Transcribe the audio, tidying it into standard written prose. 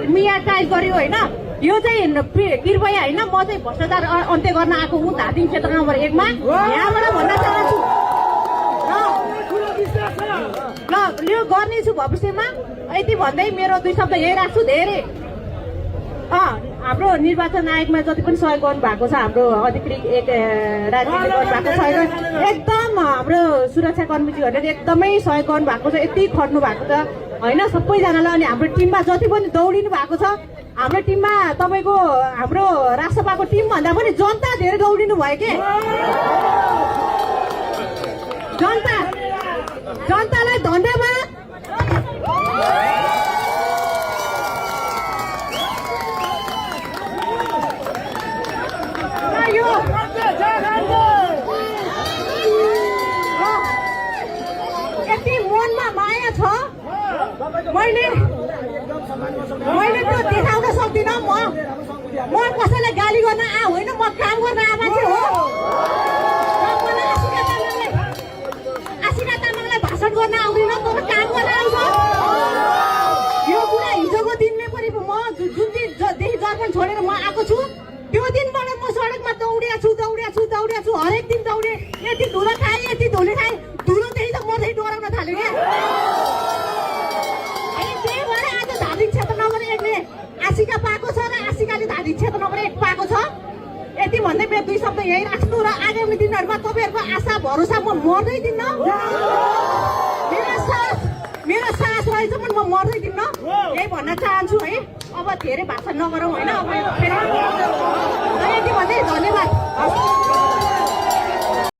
मिया type गर्यो होइन यो चाहिँ कृपया होइन म चाहिँ भ्रष्टाचार अन्त्य गर्न आएको हुँ धादिङ क्षेत्र नम्बर 1 मा यहाँबाट भन्न चाहन्छु ल यो गर्नेछु भविष्यमा यति भन्दै मेरो 2 शब्द यही राख्छु धेरै हाम्रो निर्वाचन आयोगमा जति पनि सहयोग गर्नु भएको छ हाम्रो अधिकृत एक राज्यले गर्नु भएको सहयोग एकदम हाम्रो सुरक्षा कर्मीजीहरूले एकदमै सहयोग गर्नु भएको छ यति खट्नु भएको छ होइन सबैजनालाई अनि हाम्रो टिममा जति पनि दौडिनु भएको छ हाम्रो टिममा तपाईँको हाम्रो राष्ट्रसभाको टिम भन्दा पनि जनता धेरै दौडिनु भयो के जनतालाई धन्यवाद यति मनमा माया छ मैले त्यो देखाउन सक्दिनँ म कसैलाई गाली गर्न होइन म काम गर्न मान्छे हो आशिका तामाङलाई भाषण गर्न आउँदैन तर काम गर्न आउँछ यो कुरा हिजोको दिनले पनि म जुन दिनदेखि दर्पण छोडेर म आएको छु त्यो दिनबाट म सडकमा दौडिया छु हरेक दिन दौडे यति धुलो खाएँ धुलोदेखि त म चाहिँ डराउन थाल्यो क्या अनि त्यही भएर आज धादिङ क्षेत्र नम्बर 1 ले आशिका पाएको छ र आशिकाले धादिङ क्षेत्र नम्बर 1 पाएको छ यति भन्दै मेरो 2 शब्द यही राख्छु र आगामी दिनहरूमा तपाईँहरूको आशा भरोसा म मर्दै दिन्न मेरो सास रहेछ पनि म मर्दै दिन्न यही भन्न चाहन्छु है अब धेरै भाषण नगरौँ होइन अब